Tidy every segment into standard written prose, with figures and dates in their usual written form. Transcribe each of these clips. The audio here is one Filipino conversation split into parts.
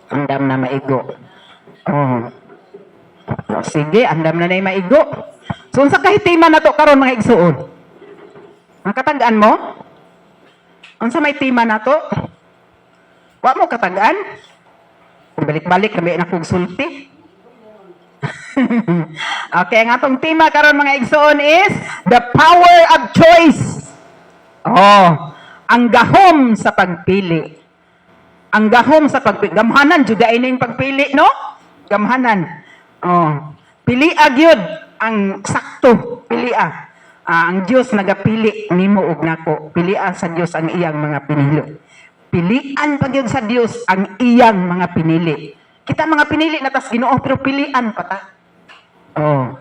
Andam na maigo. Oh. Sige, andam na na maigo. So, unsa kahitima na to karon mga igsuon? Makatagaan mo? Unsa may tima na to? Wa mo katagaan? Balik-balik kami na kong sulti. Okay, ang atong tema karon mga igsoon is the power of choice. Oh, ang gahom sa pagpili. Ang gahom sa pagpili. Gamhanan jud ay ning pagpili, no? Gamhanan. Oh, pili agyud ang sakto, pili ang Dios nagapili nimo ug nako. Pilian sa Dios ang iyang mga pinili. Pilian pa gyud sa Dios ang iyang mga pinili. Kita mga pinili na tas Ginoo pero pilian pa ta. Oh,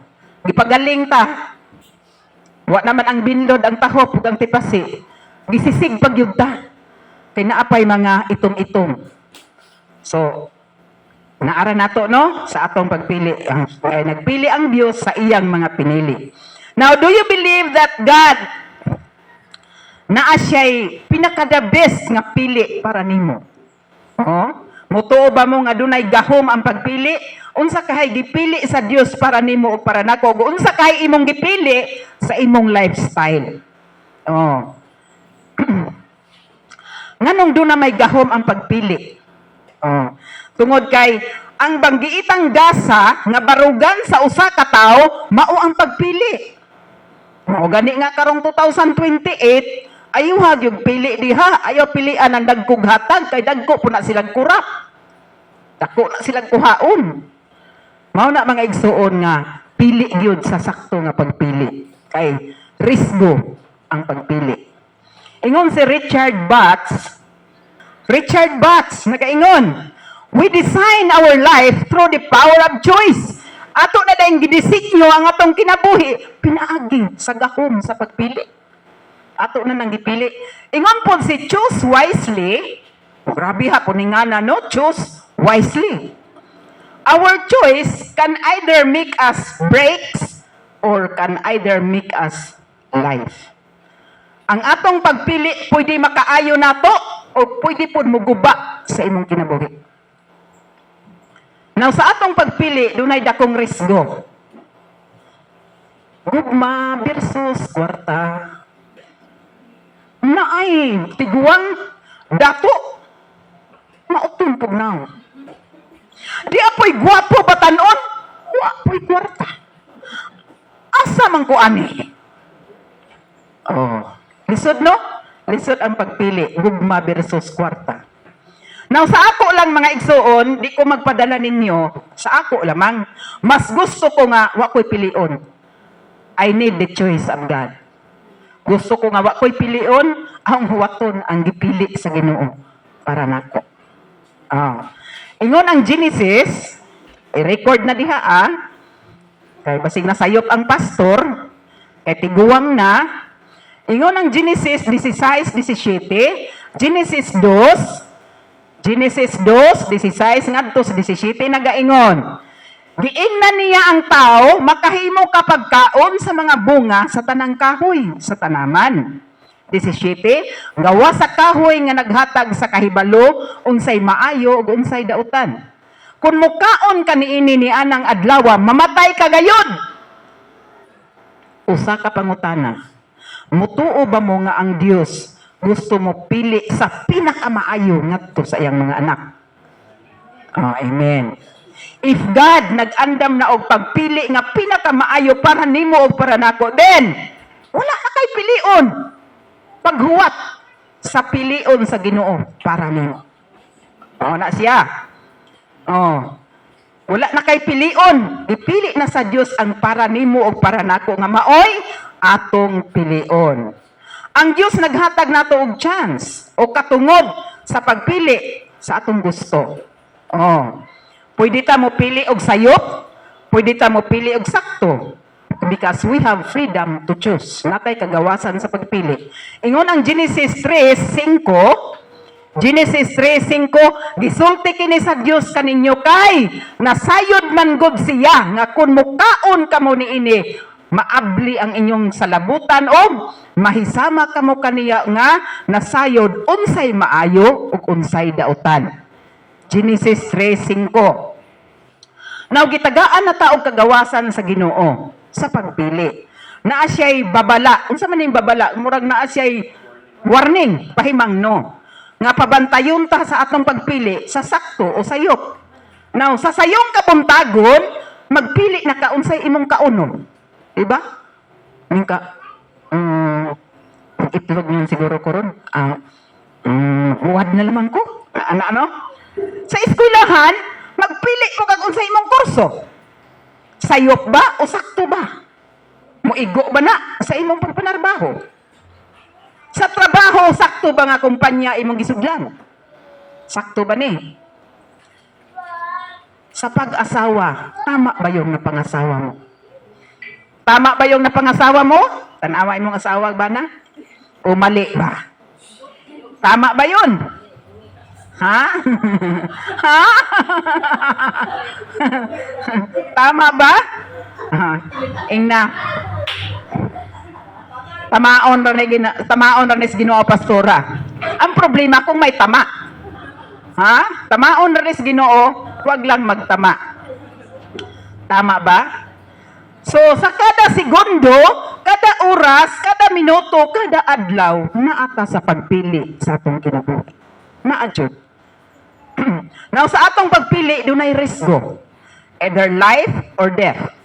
gipagaling ta. Wa naman ang bindod, ang tahop ug ang tipasi. Gisisig pa gyud ta. Kay naapay mga itong-itong. So, naara nato no sa atong pagpili. Nagpili ang Dios sa iyang mga pinili. Now, do you believe that God naa siya'y pinaka-the best nga pili para nimo? Oh? Mutuo ba mo nga dunay gahom ang pagpili? Unsa kahay gipili sa Dios para nimo o para nako? Unsa kahay imong gipili sa imong lifestyle? Oh. Nganong doon na may gahom ang pagpili? Oh. Tungod kay ang banggiitang gasa nga barugan sa usa ka tawo mao ang pagpili. Mao gani nga karong 2028 ayaw hagyog pili diha, ayaw pilian ang dagkog hatag kay dagko po na silang kurap. Dako na silang kuhaon. Mao na mga igsuon nga pili gyud sa sakto nga pagpili. Kay risgo ang pagpili. Ingon si Richard Batts nagaingon, we design our life through the power of choice. Ato na dayong gidisenyo ang atong kinabuhi pinaagi sa gahom sa pagpili. Ato na nang gipili. Ingon po si choose wisely. Grabe ha po ni nga na, no? Choose wisely. Our choice can either make us breaks or can either make us life. Ang atong pagpili pwede makaayo nato o pwede po muguba sa imong kinabuhi. Now sa atong pagpili dunay dakong risgo. Gugma versus kwarta. Naay tiguang dato mautong pugnaw. Di apoy gwapo batanon, wa apoy kwarta. Asa man ko ani? Oh, lisod no? Lisod ang pagpili, gugma versus kwarta. Now sa ako lang mga igsuon, di ko magpadala ninyo, sa ako lamang, mas gusto ko nga wa ko'y pilion. I need the choice of God. Gusto ko nga wa ko'y pilion, ang huwaton ang gipili sa Ginoo para nako. Ingon ang Genesis, i-record na diha kay basig nasayop ang pastor, kay tiguang na. Ingon ang Genesis 16:17, Genesis 2:16 ngadto sa 17 nagaingon. Giingnan niya ang tao makahimo kapag kaon sa mga bunga sa tanang kahoy sa tanaman. 17, gawa sa kahoy nga naghatag sa kahibalo unsay maayo ug unsay dautan. Kung mukaon ka niini ni anang adlaw, mamatay ka gayud. Usa ka pangutana. Mutuo ba mo nga ang Dios gusto mo pili sa pinakamaayo ngadto sa iyang mga anak? Oh, amen. If God nag-andam na og pagpili nga pinakamaayo para nimo og para nako, then wala na kay pilion. Paghuwat sa pilion sa Ginoo para nimo. Oh, na siya. Oh. Wala na kay pilion. Ipili na sa Dios ang para nimo og para nako nga maoy atong pilion. Ang Dios naghatag nato og chance o katungod sa pagpili sa atong gusto. Oh. Pwede ta mo pili og sayop, pwede ta mo pili og sakto. Because we have freedom to choose. Natay kagawasan sa pagpili. Ingon ang Genesis 3:5, gisulti kini sa Dios kaninyo kay nasayod man gud siya nga kun mukaon kamo niini maabli ang inyong salabutan o mahisama kamo kaniya nga nasayod unsay maayo ug unsay dautan. Genesis 3:5. Now gitagaan na taog kagawasan sa Ginoo sa pagpili. Naa siya'y babala. Unsa man ning babala? Murag naa siya'y warning, pahimangno. Nga pabantayon ta sa atong pagpili sa sakto o sayop. Now sa sayong kabuntagon, magpili na ka unsay imong kaunom. Diba? Ning ka ang itlog niyan siguro ko ron. Buwad na lamang ko. Ano? Sa eskwelahan, magpili ko kag unsay imong kurso. Sayop ba o sakto ba? Muigo ba na sa imong pagpanarbaho? Sa trabaho, sakto ba nga kumpanya imong gisudlan? Sakto ba ni? Sa pag-asawa, tama ba yung napangasawa mo? Tama ba yung napangasawa mo? Tanawa imong asawa ba na? O mali ba? Tama ba yun? Ha? Ha? Tama ba? Ingna. Tamaon ra ni Ginoo pastora. Ang problema kung may tama. Ha? Tamaon ra ni Ginoo, wag lang magtama. Tama ba? So sa kada segundo, kada oras, kada minuto, kada adlaw, naata sa pagpili sa atong kinabuhi. Naadjud. Now sa atong pagpili, dunay risgo. Either life or death.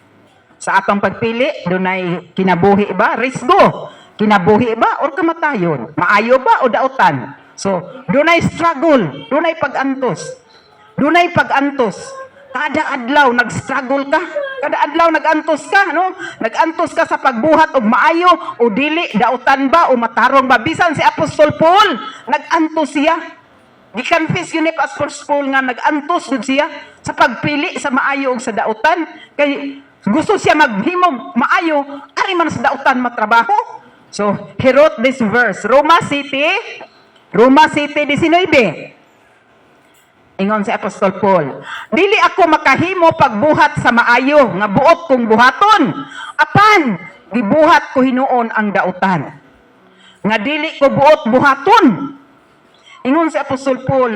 Sa atong pagpili, dunay kinabuhi ba? Risgo. Kinabuhi ba or kamatayon? Maayo ba o dautan? So, dunay struggle, dunay pag-antos. Dunay pag-antos. Kada adlaw nag-struggle ka. Kada adlaw nag-antos ka, no? Nag-antos ka sa pagbuhat og maayo o dili, dautan ba o matarong ba? Bisan si Apostol Paul, nag-antos siya. Gi-confess yun ni Apostol Paul nga nag-antos yun siya sa pagpili sa maayo o sa dautan. Kay gusto siya maghimog maayo, ari man sa dautan matrabaho. So, he wrote this verse, Roma City 19. Ingon si Apostol Paul, dili ako makahimo pagbuhat sa maayo, nga buot kong buhaton. Apan, gibuhat ko hinuon ang dautan. Nga dili ko buot buhaton. Ingon si Apostol Paul,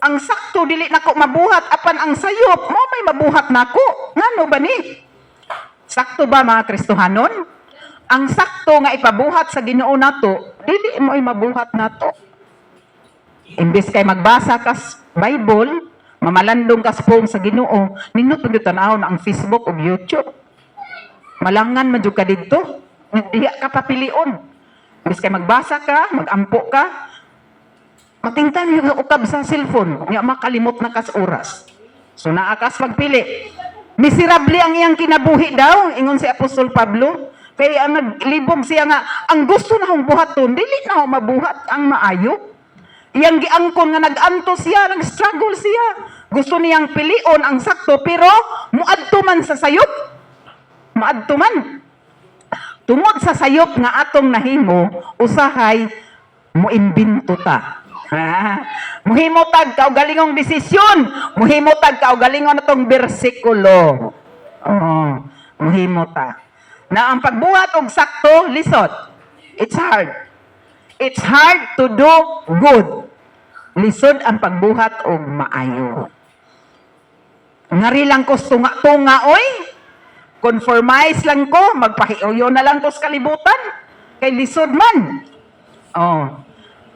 ang sakto dili nako mabuhat, apan ang sayop mo may mabuhat nako. Ngano ba ni? Sakto ba mga Kristohanon? Ang sakto nga ipabuhat sa Ginoo nato, dili mo ay mabuhat nato. Imbes kay magbasa ka Bible, mamalandong ka sa phone sa Ginoo, nindot pag tanawon ang Facebook o YouTube. Malangan man jud ka didto, diha ka papilion. Imbes kay magbasa ka, magampo ka, matingtan yung ukab sa cellphone, nga makalimot na kas oras. So naakas pagpili. Miserable ang iyang kinabuhi daw, ingon si Apostol Pablo. Kaya naglibog siya nga, ang gusto na hong buhaton, dili na hong mabuhat ang maayo. Iyang giangkon nga nag-anto siya, nag-struggle siya. Gusto niyang pilion ang sakto, pero muadto man sa sayop. Muadto man. Tungod sa sayop nga atong nahimo, usahay, muimbinto ta. Muhimo tag kaugalingong desisyon, muhimo tag kaugalingon natong bersikulo. Muhimo ta. Na ang pagbuhat og sakto, lisod. It's hard. It's hard to do good. Lisod ang pagbuhat og maayo. Ngari lang ko tunga oy. Conformize lang ko, magpahiuyo na lang ko sa kalibutan. Kay lisod man.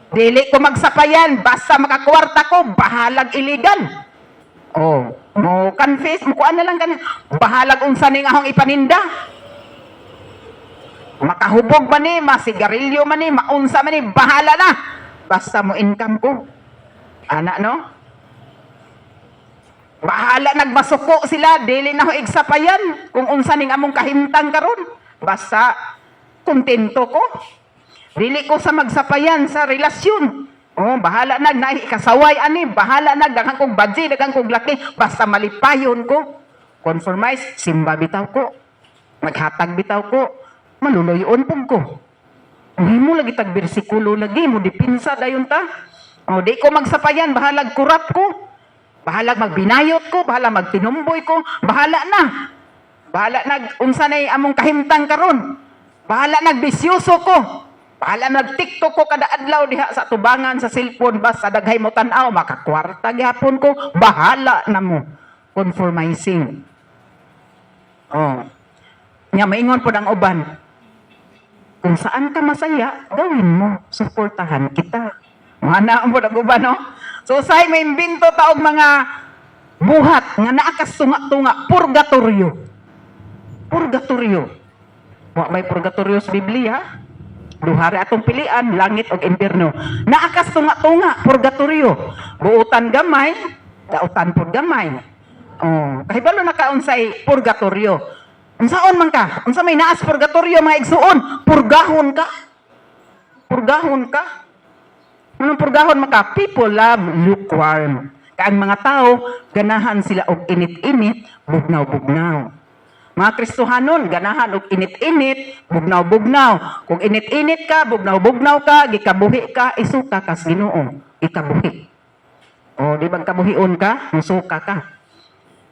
Dili ko magsapayan, basta makakwarta ko, bahalag illegal. Mo confess, mo kuan na lang kanina. Bahalag unsa ning ahong ipaninda. Makahubog man ni, masigarilyo man ni, maunsa man ni, bahala na. Basta mo income ko. Ana, no? Bahala, nagmasuko sila, dili na ho igsapayan. Kung unsa ning among kahimtang karon, basta kontento ko. Dili ko sa magsapayan sa relasyon. Bahala na, kasaway ani, bahala na, daghang kong badji, daghang kong laki, basta malipayon ko. Conformize, simba bitaw ko. Maghatag bitaw ko. Maluluyon pong ko. Hindi mo lagi tag bersikulo lagi mo dipinsa dayon ta. Di ko magsapayan, bahalag kurap ko. Bahalag magbinayot ko, bahalag magtinumboy ko, bahala na. Bahala nag unsa nay among kahimtang karon. Bahala nagbisyoso ko. Pahala nag-TikTok ko kada adlaw diha sa tubangan sa cellphone basta daghay mo tan-aw makakwarta gyapon ko, bahala na mo. Conformizing. Oh. Nya maingon pod ang uban. Kung saan ka masaya, gawin mo. Suportahan kita. Mana mo ang uban, no? So say may imbento ta og mga buhat nga naa ka sunga-tunga, purgatorio. Purgatorio. Wa may purgatorio sa Biblia. Duhari atong pilian, langit o impierno. Naakas tunga-tunga, purgatorio. Buutan gamay, dautan po gamay. Oh, kahibalo na kaunsay purgatorio. Unsaon man ka? Unsa may naas purgatorio mga igsuon? Purgahon ka. Purgahon ka. Anong purgahon maka? People love lukewarm. Kaang mga tao, ganahan sila og init-init, bugnaw-bugnaw. Mga Kristohanon, ganahan og init-init, bugnaw-bugnaw. Kung init-init ka, bugnaw-bugnaw ka, gikabuhi ka, isuka ka sa Ginoo. Ikabuhi. O, di bang kabuhion ka? Musuka ka.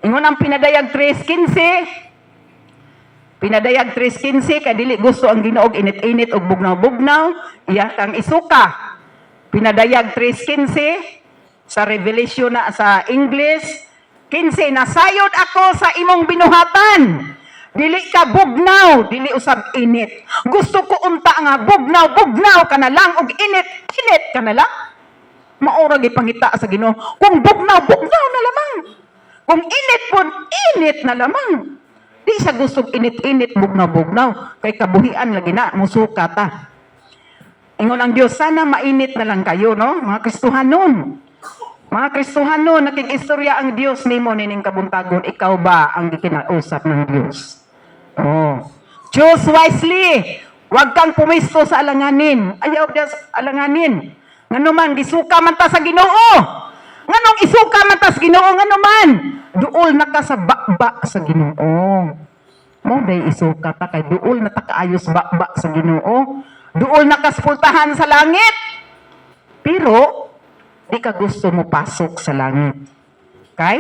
Ingon ang pinadayag 3:15. Pinadayag 3:15, kay dili gusto ang Ginoo og init-init og bugnaw-bugnaw, iya kang isuka. Pinadayag 3:15 sa Revelation na sa English. 15, nasayod ako sa imong binuhatan. Dili ka bugnaw, dili usab init. Gusto ko unta nga bugnaw ka na lang og init ka na lang. Maura gipangita sa Ginoo. Kung bugnaw na lamang. Kung init na lamang. Di siya gusto init, bugnaw. Kay kabuhian lagi na, musuka ta. Ingon ang Dios, sana mainit na lang kayo, no? Mga Kristohanon. Mga Kristohanon, nakikistorya ang Diyos nimo nining kabuntagon, ikaw ba ang gikinausap ng Diyos? Oh. Choose wisely. Huwag kang pumisto sa alanganin. Ayaw Diyos alanganin. Ngano man, gisuka man ta sa Ginoo. Nganong isuka man ta sa Ginoo, ngano man. Duol na ka sa bakba sa Ginoo. Mo day isuka ta kay duol na ta kaayos bakba sa Ginoo. Duol na ka sa pultahan sa langit. Pero di ka gusto mo pasok sa langit. Kay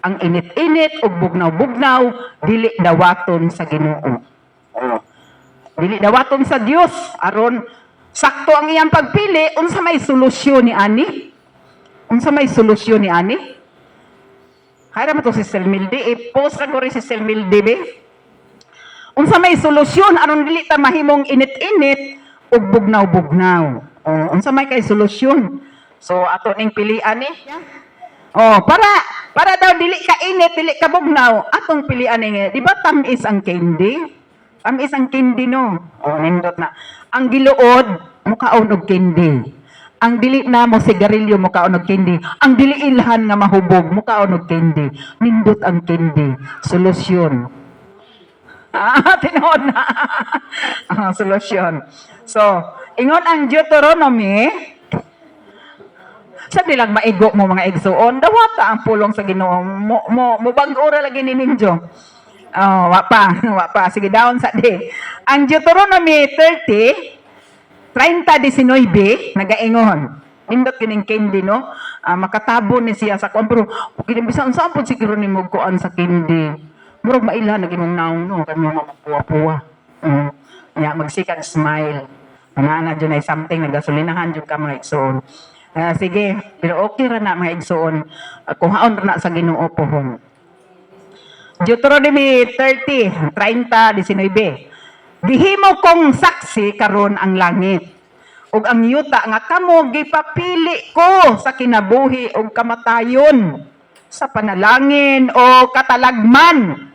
ang init-init o bugnaw-bugnaw, dili dawaton sa Ginoo. Dili dawaton sa Dios. Aron sakto ang iyang pagpili, unsa may solusyon ni ani? Unsa may solusyon ni ani? Hayra mo to si Selmilde, i-post ra ko rin si Selmilde be. Unsa may solusyon aron dili ta mahimong init-init o bugnaw-bugnaw. Unsa may kay solusyon? So ato ning pilian ni. Para daw dili ka init, dili ka bugnaw, atong pilian ni. Di ba tamis ang candy? Tamis ang candy no. Nindot na. Ang giluod mukaon og candy. Ang dili na mo sigarilyo mukaon og candy. Ang dili ilhan nga mahubog mukaon og candy. Nindot ang candy. Solusyon. Tinood na. Solusyon. So, ingon ang Deuteronomy, sa dilang maigo mo mga igsuon, dawata ang pulong sa Ginoo. Mo bag-ora lagi ni ninyo. Wa pa. Sige, down sa di. Ang Deuteronomy 30:19 nagaingon. Indot kining candy, no? Makatabo ni siya sa kuan, pero kinibisan saan po siguro ni mo kuan sa candy. Murag maila na ginong naong, no? Kaya mga mapuwa-puwa. Magsikag smile. Na dyan ay something, nagasolinahan dyan ka mga igsuon. Sige, pero okay ra na mga igsuon. Kuhaon ra na sa Ginoo pohon. Deuteronomy 30:19. Gihimo kong saksi karon ang langit. Ug ang yuta nga kamo gipapili ko sa kinabuhi ug kamatayon, sa panalangin o katalagman.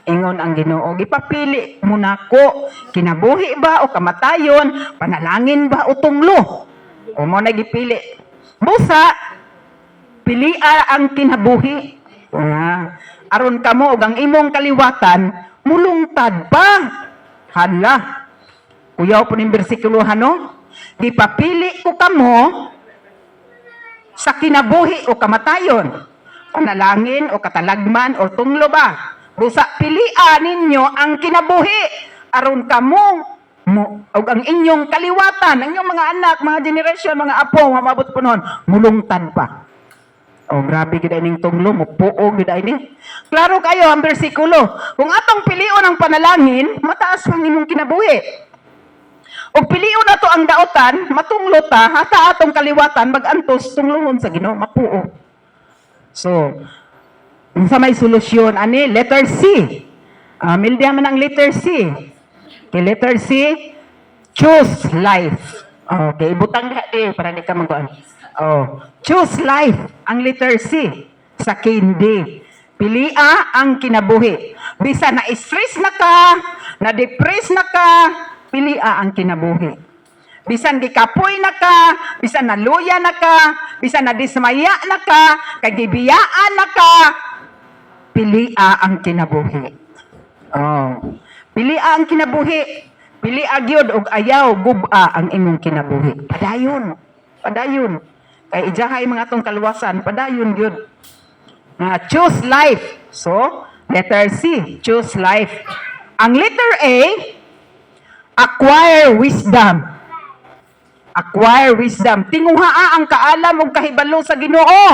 Ingon ang Ginoo, gipapili mo nako, kinabuhi ba o kamatayon, panalangin ba o tunglo? O mo na gipili. Busa, pilia ang kinabuhi. Aron kamo og ang imong kaliwatan, mulungtad pa. Hala. Kuyaw po ng bersikulohan, no? Gipapili ko kamo sa kinabuhi o kamatayon, panalangin o katalagman o tunglo ba? Busa, pilian ninyo ang kinabuhi. Aron kamo og ang inyong kaliwatan, ang inyong mga anak, mga generasyon, mga apo, mga mabot po noon, mulungtad pa. Grabe gid ining tunglo mo, puo gid ini. Klaro kayo ang bersikulo. Kung atong pilion ang panalangin, mataas ang imong kinabuhi. Ug pilion na to ang daotan, matunglo ta, hata atong kaliwatan, magantos tunglungon sa Ginoo, mapuo. So, unsa may solusyon? Ani, letter C. Mildihan man ang letter C. Okay, letter C, choose life. Okay, ibutang para di ka magkuhan. Choose life, ang letter C. Sa kindi. Pilia ang kinabuhi. Bisa na-stress na ka, na-depress na ka, pilia ang kinabuhi. Bisan gikapoy na ka, bisan naluya na ka, bisan nadismaya na ka, kagibiyaan na ka, pilia ang kinabuhi. Pilia ang kinabuhi. Pilia gyud og ayaw guba ang imong kinabuhi. Padayon. Padayon. Kay ijahay mga tong kaluwasan, padayon gyud. Choose life. So, letter C, choose life. Ang letter A, acquire wisdom. Acquire wisdom. Tinguhaa ang kaalam ug kahibalo sa Ginoo.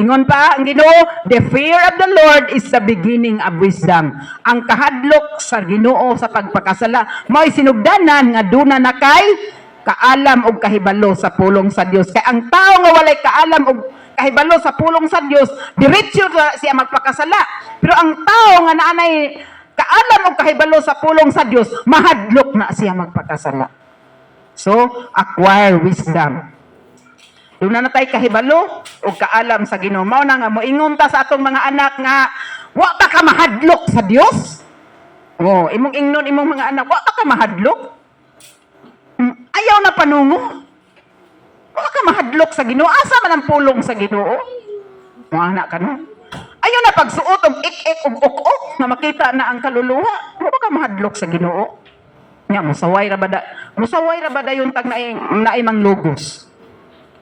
Ingon pa ang Ginoo, the fear of the Lord is the beginning of wisdom. Ang kahadlok sa Ginoo sa pagpakasala mao'y sinugdanan nga duna na kay kaalam ug kahibalo sa pulong sa Dios. Kay ang tao nga walay kaalam ug kahibalo sa pulong sa Dios, diretso siya magpakasala. Pero ang tao nga naanay kaalam ug kahibalo sa pulong sa Dios, mahadlok na siya magpakasala. So, acquire wisdom. Doon na tayo kahibalo o kaalam sa Ginoo. Mao na nga moingon ta sa atong mga anak nga wa ta ka mahadlok sa Dios. Imong ingnon imong mga anak, wa ta ka mahadlok. Ayaw na panungo. Wa ka mahadlok sa Ginoo. Asa man ang pulong sa Ginoo? Mga anak ka no? Ayaw na pagsuot og ik-ik ug ok-ok na makita na ang kaluluwa. Wa ka mahadlok sa Ginoo. Nya musaway ra ba dayon tag naay mang logos.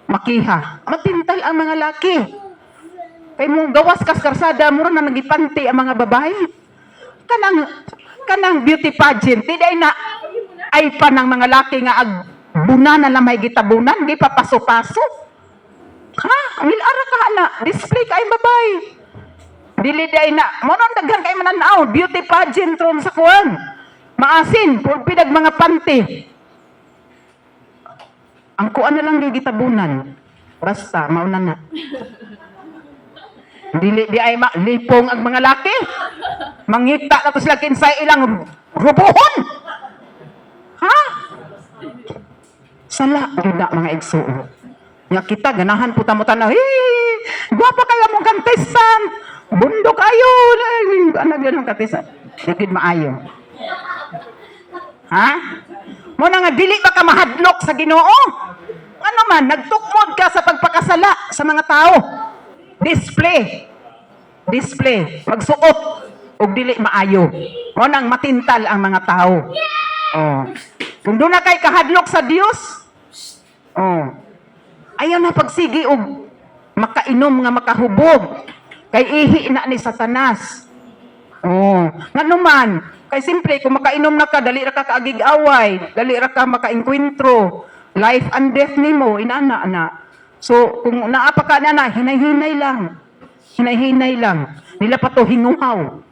Makiha. Matintal ang mga laki. Kay mo gawas kas karsada mura na nagipanti ang mga babae. Kanang beauty pageant, di na ay pa ng mga laki nga bunan na lamay gitabunan, di pa paso-paso. Ha? Ang ilara ka na, display ka ay babae. Dili day na, monon daghan kay mananaw, beauty pageant ron sa kuwan. Maasin, pulpidag mga panty. Ang kuan na lang gitabunan. Basta, mauna na. Dili di ay lipong ang mga laki. Mangita na to sila kinsay ilang rubuhon. Ha? Sala, gina mga igsuon. Nga kita, ganahan puta mo tanaw. Gwapa kayo mong kantesan. Bundok ayo. Ano yun ang kantesan? Digid maayo. Ha? Mo na nga, dili ba ka mahadlok sa Ginoo? Ano man, nagtukmod ka sa pagpakasala sa mga tao. Display. Magsuot. O dili maayo. Mo nang matintal ang mga tao. Kung doon na kay kahadlok sa Dios, ayaw na pagsigi og makainom nga makahubog. Kay ihi na ni Satanas. Ngano man, kay simple kung makainom na ka, dali ra ka kaagig-away, dali ra ka makainkwentro, life and death nimo inana na. So kung naapa ka na hinay-hinay lang. Nila pa to hinguhaw.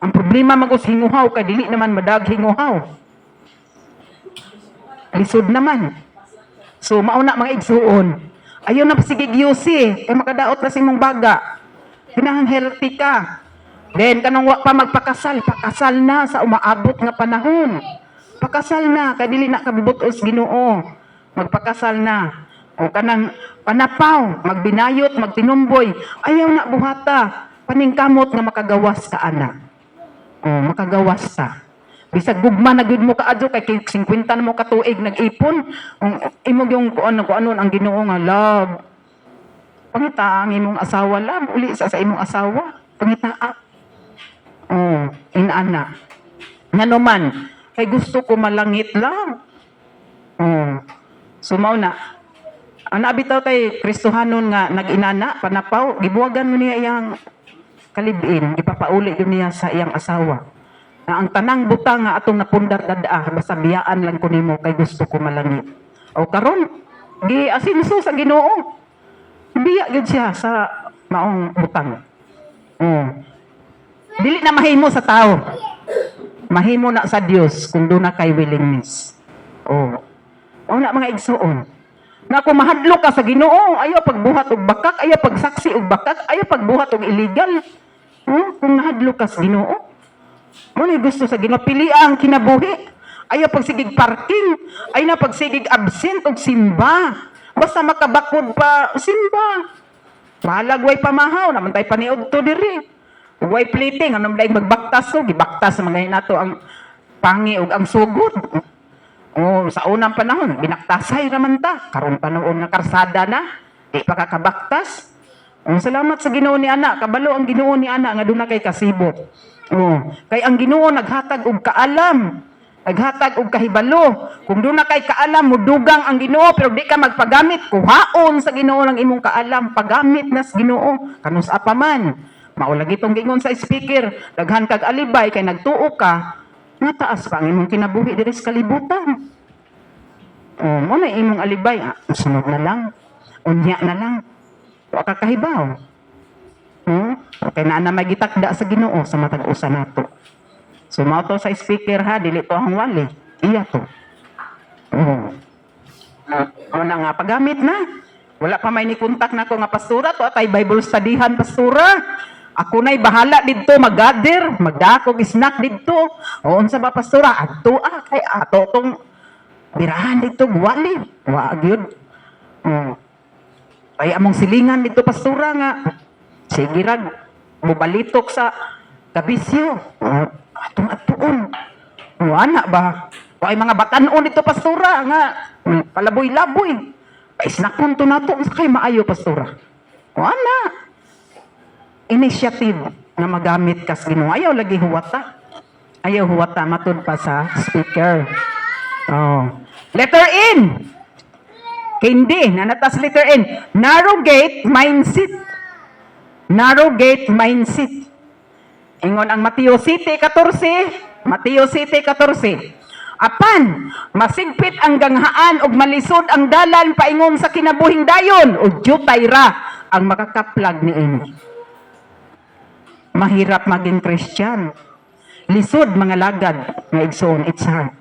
Ang problema magos hinguhaw kay dili naman madag hinguhaw. Lisod naman. So mauna mga igsuon. Ayaw na sige gyusi, kay makadaot na simong baga. Kinahang healthy ka. Then kanang wa pa magpakasal, pakasal na sa umaabot nga panahon. Pakasal na kay dili na kabutos Ginoo. Magpakasal na. O kanang panapaw, magbinayot, magtinumboy. Ayaw na buhata. Paningkamot nga makagawas ka anak. Makagawas ta. Bisag gugma na gud mo kaadto kay 50 na mo katuig nag-ipon. Imong yung kuan ang Ginoo nga love. Pangita ang imong asawa love, uli sa imong asawa. Pangita inana. Ngano man, kay gusto ko malangit lang. So mao na. Ana bitaw tay Kristohanon nga nag-inana, panapaw, gibuwagan mo niya iyang kalibin, ipapauli yun niya sa iyang asawa. Na ang tanang butang nga atong napundar dadaa, basta biyaan lang ko nimo kay gusto ko malangit. O karon, gi-asinso sa Ginoo. Biya gyud siya sa maong butang. Dili na mahimo sa tao. Mahimo na sa Dios kung doon na kay willingness. Oh. O na mga igsoon. Na kung mahadlok ka sa Ginoo, ayaw pagbuhat og bakak, ayaw pagsaksi og bakak, ayaw pagbuhat og illegal. Kung nahadlok ka sa Ginoo, mo ni gusto sa Ginoo, pili ang kinabuhi. Ayaw pagsigig parking, ayaw na pagsigig absent og simba. Basta makabakod pa, simba. Mahalag way pamahaw, naman tayo paniod to diri. Ug way plating, anong daig magbaktas to, gibaktas sa mga nato ang pangi ug ang sugod. Oh, sa unang panahon, binaktasay raman ta. Karon panahon nga karsada na, di pa kakabaktas. Oh, salamat sa Ginoo ni ana, kabalo ang Ginoo ni ana nga duna kay kasibot. Oh, kay ang Ginoo naghatag og kaalam, naghatag og kahibalo. Kung duna kay kaalam, mudugang ang Ginoo pero di ka magpagamit, kuhaon sa Ginoo ng imong kaalam, pagamit na sa Ginoo kanus apa man. Maulagi tong gingon sa speaker, daghan kag alibay kay nagtuo ka. Nga taas pa ang imong kinabuhi diri sa kalibutan. O, mo na imong alibay. Sunod na lang. Unya na lang. Wa ka kahibaw. Okay na may gitakda sa Ginoo sa matag usa nato. So, mao to sa speaker ha, dili to ang wali. Iya to. O na nga, pagamit na. Wala pa may nikontak na ko nga pastora, to atay Bible studyhan pastora. Ako na'y bahala dito, mag-gather, magdakog snack dito. O, unsa ba pastora? Adto kay ato tong birahan dito, wali. Waag yun. Kaya among silingan dito pastora nga. Sige rag, mubalitok sa kabisyo. Atong atuon. Wala ba? O ay mga batanon dito pastora nga. Palaboy-laboy. Paisnakon to nato, kay maayo pastora. Wala. Initiative na magamit kas Ginoo. Ayaw lagi huwata. Ayaw huwata matud pa sa speaker. Oh. Letter N. Hindi na natas letter N. Narrow gate mindset. Narrow gate mindset. Ingon ang Mateo 7:14. Mateo 7:14. Apan, masigpit ang ganghaan ug malisod ang dalan paingon sa kinabuhing dayon ug jutay ra ang makakaplag niini. Mahirap maging Christian. Lisod mga lagad nga igsoon, it's hard.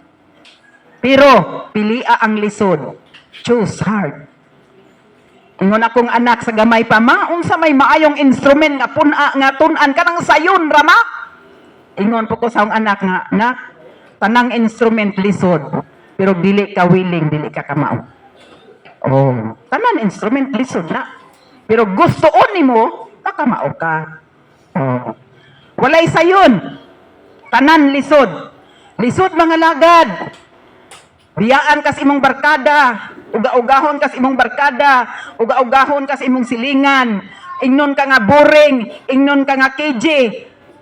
Pero pilia ang lisod. Choose hard. Ingon akong anak sa gamay pa, ma, unsa may maayong instrument nga puna nga tun-an kanang sayon rama. Ingon po ko sa akong anak nga, nak, tanang instrument lisod, pero dili ka willing, dili ka kamao. Oh, tanan instrument lisod na. Pero gustoon nimo, nakamao ka. Oh. Walay sayon. Tanan lisod. Lisod mga lagad. Biyaan kas imong barkada, uga-ugahon kas imong barkada, uga-ugahon kas imong silingan. Ingnon ka nga boring, ingnon ka nga KJ.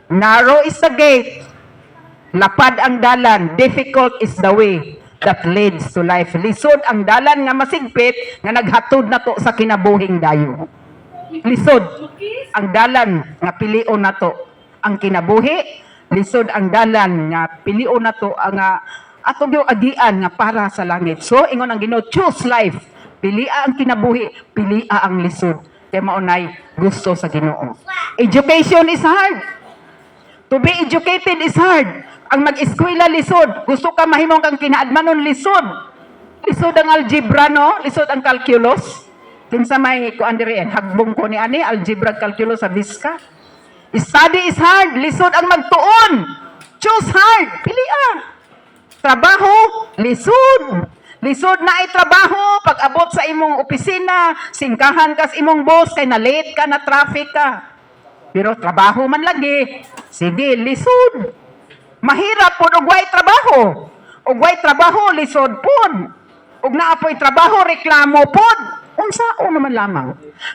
Narrow is the gate. Lapad ang dalan, difficult is the way that leads to life. Lisod ang dalan nga masigpit nga naghatod nato sa kinabuhing dayo. Lisod ang dalan nga pilion nato ang kinabuhi, lisod ang dalan nga pilion nato ang atong yung agian nga para sa langit. So ingon ang Ginoo, choose life. Pilia ang kinabuhi, pilia ang lisod. Kaya maunay gusto sa Ginoo. Education is hard. To be educated is hard. Ang mag-eskwela lisod. Gusto ka mahimong kang kinaadmanon lisod. Lisod ang algebra, no? Lisod ang calculus. Kinsa may kuan diri hagbong ko ni ani algebra calculus sa Visca. Study is hard, lisod ang magtuon. Choose hard, pilian. Trabaho, lisod. Lisod na ay trabaho pag abot sa imong opisina, singkahan kas imong boss kay na late ka na traffic ka. Pero trabaho man lagi. Sige, lisod. Mahirap pud og way trabaho. Og way trabaho lisod pud. Og naapoy trabaho reklamo pud. Unsao naman lamang.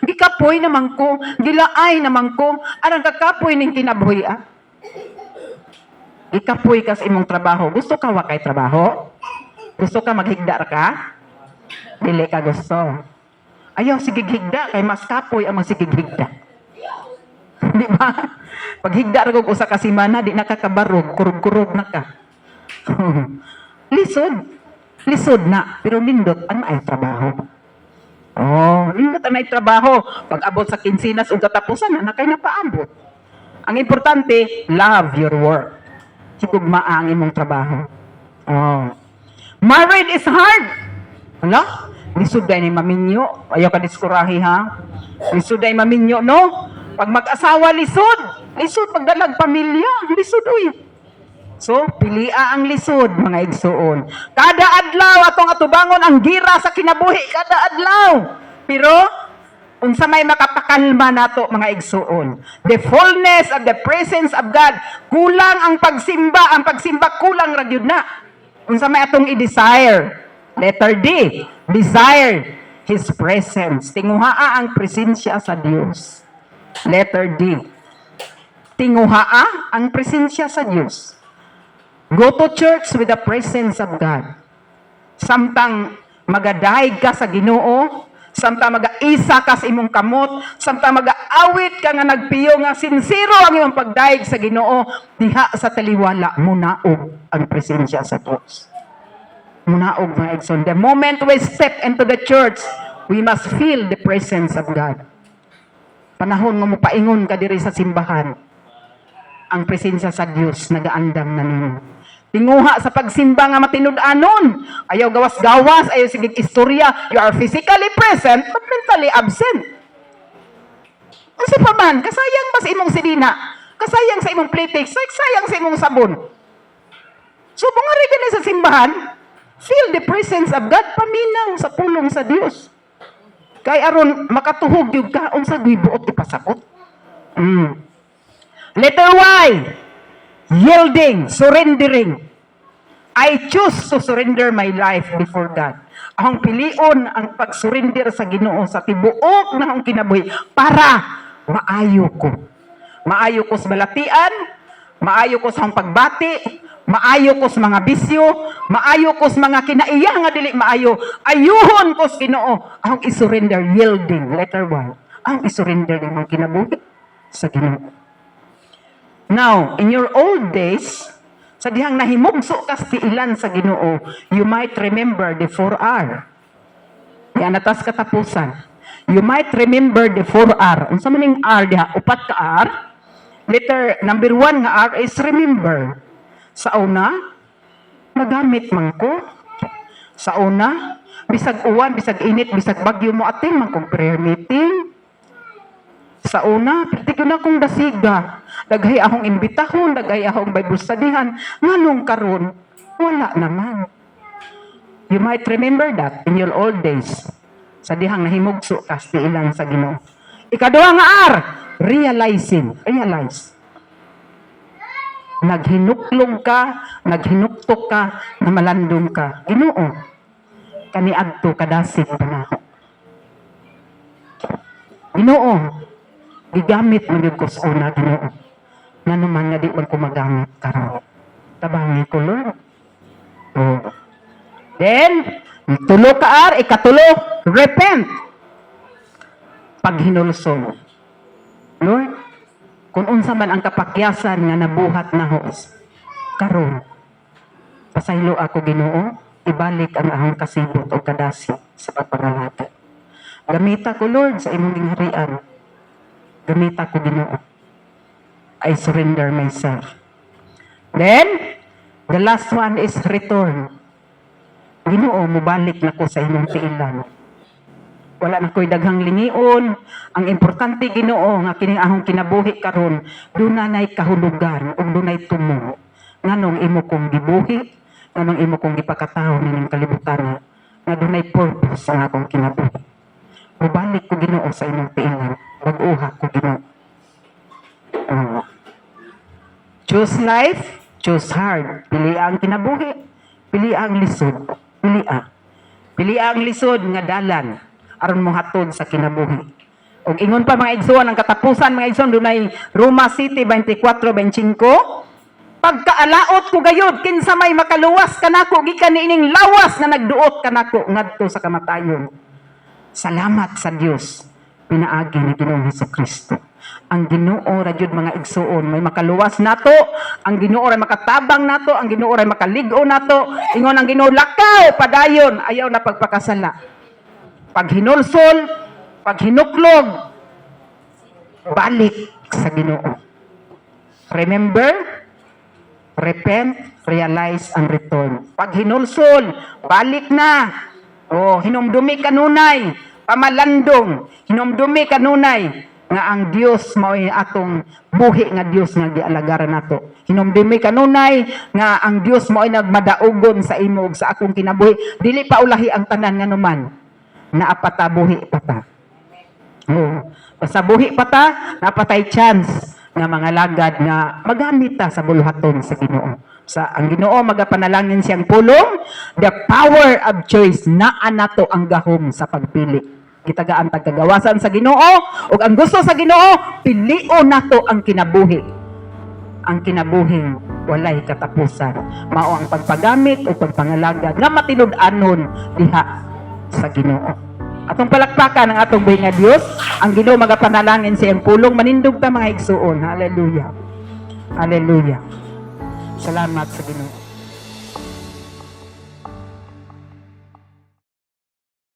Gikapoy naman ko, gilaay naman ko, arang kakapoy ning kinabuhi. Gikapoy kas imong trabaho. Gusto ka wa kay trabaho? Gusto ka maghigda ka? Dili ka gusto. Ayaw sige higda kay mas kapoy ang magsigigda. Di ba? Pag higda ra kog usa ka semana di nakakabarog, kurog-kurog na ka. Lisod. Lisod na, pero nindot ang ay trabaho. Oh, nindot ang ay trabaho. Pag abot sa kinsinas o katapusan na kay napaabot. Ang importante, love your work. Sigugma ang imong trabaho. Oh. Married is hard. Hala? Lisod day ni maminyo. Ayaw ka diskurahi ha? Lisod day maminyo, no? Pag mag-asawa, lisod. Lisod, magdalag pamilya. Lisod, uy. So, pilia ang lisod, mga igsuon. Kada adlaw, atong atubangon ang gira sa kinabuhi. Kada adlaw. Pero, unsa may makapakalma nato, mga igsuon. The fullness of the presence of God. Kulang ang pagsimba. Ang pagsimba, kulang ragyod na. Unsa may atong i-desire. Letter D. Desire His presence. Tinguhaa ang presensya sa Diyos. Letter D. Tinguhaa ang presensya sa Diyos. Go to church with the presence of God. Samtang magadaig ka sa Ginoo, samtang mag-aisa ka sa imong kamot, samtang mag-aawit ka nga nagpiyo nga sinsiro ang imong pagdaig sa Ginoo, diha sa taliwala munaog ang presensya sa Diyos. Munaog, mga igsoon. The moment we step into the church, we must feel the presence of God. Panahon nga mo paingon ka diri sa simbahan, ang presensya sa Dios nagaandam na nimo. Tinguha sa pagsimba nga matinud-anon. Ayaw gawas-gawas, ayaw sige istorya. You are physically present but mentally absent. Kasi pa man, kasayang ba sa imong silina? Kasayang sa imong platex? Sayang sa imong sabon? So, bungari ka na sa simbahan, feel the presence of God, paminaw sa pulong sa Dios. Kay aron makatuhog yung kaon sa buot ipasabot. Letter Y. Yielding, surrendering. I choose to surrender my life before God. Akong pilion ang pag-surrender sa Ginoo sa tibuok na akong kinabuhi para maayo ko. Maayo ko sa balatian, maayo ko sa akong pagbati, maayo ko sa mga bisyo, maayo ko sa mga kinaiya nga dili maayo, ayuhon ko sa Ginoo. Ang isurrender, yielding, letter 1. Ang isurrender ng mga kinabuhi sa Ginoo. Now, in your old days, sa dihang nahimugso ka sa ilan sa Ginoo, you might remember the 4R. Yan atas katapusan. You might remember the 4R. Unsa man ning R diha? Upat ka R. Letter number 1 nga R is remember. Sa una, nagamit man ko. Sa una, bisag uwan, bisag init, bisag bagyo mo atin man kong prayer meeting. Sa una, pwede ko na akong dasiga. Daghay akong imbitahon, daghay akong Bible studyhan. Nganong karon, wala naman. You might remember that in your old days. Sa dihang nahimugso ka sa ilang sa Ginoo. Ikaduha nga R, realizing. Realize. Naghinuklong ka, naghinuktok ka, na malandong ka. Ginoo, kaniadto kadasig panahon. Ginoo, gigamit mo yung ko sa una, Ginoo. Na naman nga di man ko magamit karon. Tabangi ko, Lord. Oh. Then, tulo ka ar, ikatulo, repent. Paghinulsol. Lord, kung unsa man ang kapakyasan nga nabuhat na hos, karon, pasaylo ako, Ginoo, ibalik ang ahong kasibot o kadasi sa pagpangalata. Gamita ko, Lord, sa imong gingharian. Gamita ko, Ginoo. I surrender myself. Then, the last one is return. Ginoo, mubalik na ko sa imong tiilan. Wala na ko'y daghang lingion. Ang importante, Ginoo, nga kining ahong kinabuhi karon, dunay kahulugan o dunay tumo. Nganong imo kong gibuhi, nganong imo kong gipakataon ning kalibutan nga dunay purpose nga akong kinabuhi. Mubalik ko, Ginoo, sa imong tiilan. Mag-uha ko, Ginoo. Choose life, choose hard. Pili ang kinabuhi, pili ang lisod. Pili ang lisod nga dalan aron mo hatod sa kinabuhi. Og ingon pa mga igsoon ang katapusan mga igsoon dunay Roma City 24:25. Pagkaalaot ko gayud kinsa may makaluwas kanako gikan niining lawas nga nagduot kanako ngadto sa kamatayon. Salamat sa Dios pinaagi ni Ginoong Hesukristo. Ang Ginoo ra jud mga igsuon may makaluwas nato, ang Ginoo ra makatabang nato, ang Ginoo ra makaligo nato. Ingon ang Ginoo lakaw padayon ayaw na pagpakasala. Paghinulsol, paghinuklog, balik sa Ginoo. Remember, Repent, realize, and return. Pag hinulsol, balik na. O, hinumdumi kanunay, pamalandong, hinumdumi kanunay, nga ang Dios mao'y atong buhi nga Dios nga gialagaran nato. Hinumdumi kanunay nga ang Dios mao'y nagmadaugon sa imo ug sa akong kinabuhi. Dili pa ulahi ang tanan nga numan. Naapata buhi pata. Oh, sa buhi pata, napatay chance nga mga lagad nga magamit ta sa buluhaton sa Ginoo. Sa ang Ginoo magapanalangin siyang pulong, the power of choice naa nato ang gahom sa pagpili. Gitagaan tagkagawasan sa Ginoo ug ang gusto sa Ginoo pilion nato ang kinabuhi. Ang kinabuhing walay katapusan. Mao ang pagpagamit o pagpangalagad nga matinud-anon diha sa Ginoo. Atong palakpakan ang atong buhi nga Dios, ang Ginoo magapanalangin sa iyang pulong manindog ta mga igsuon. Hallelujah. Hallelujah. Salamat sa Ginoo.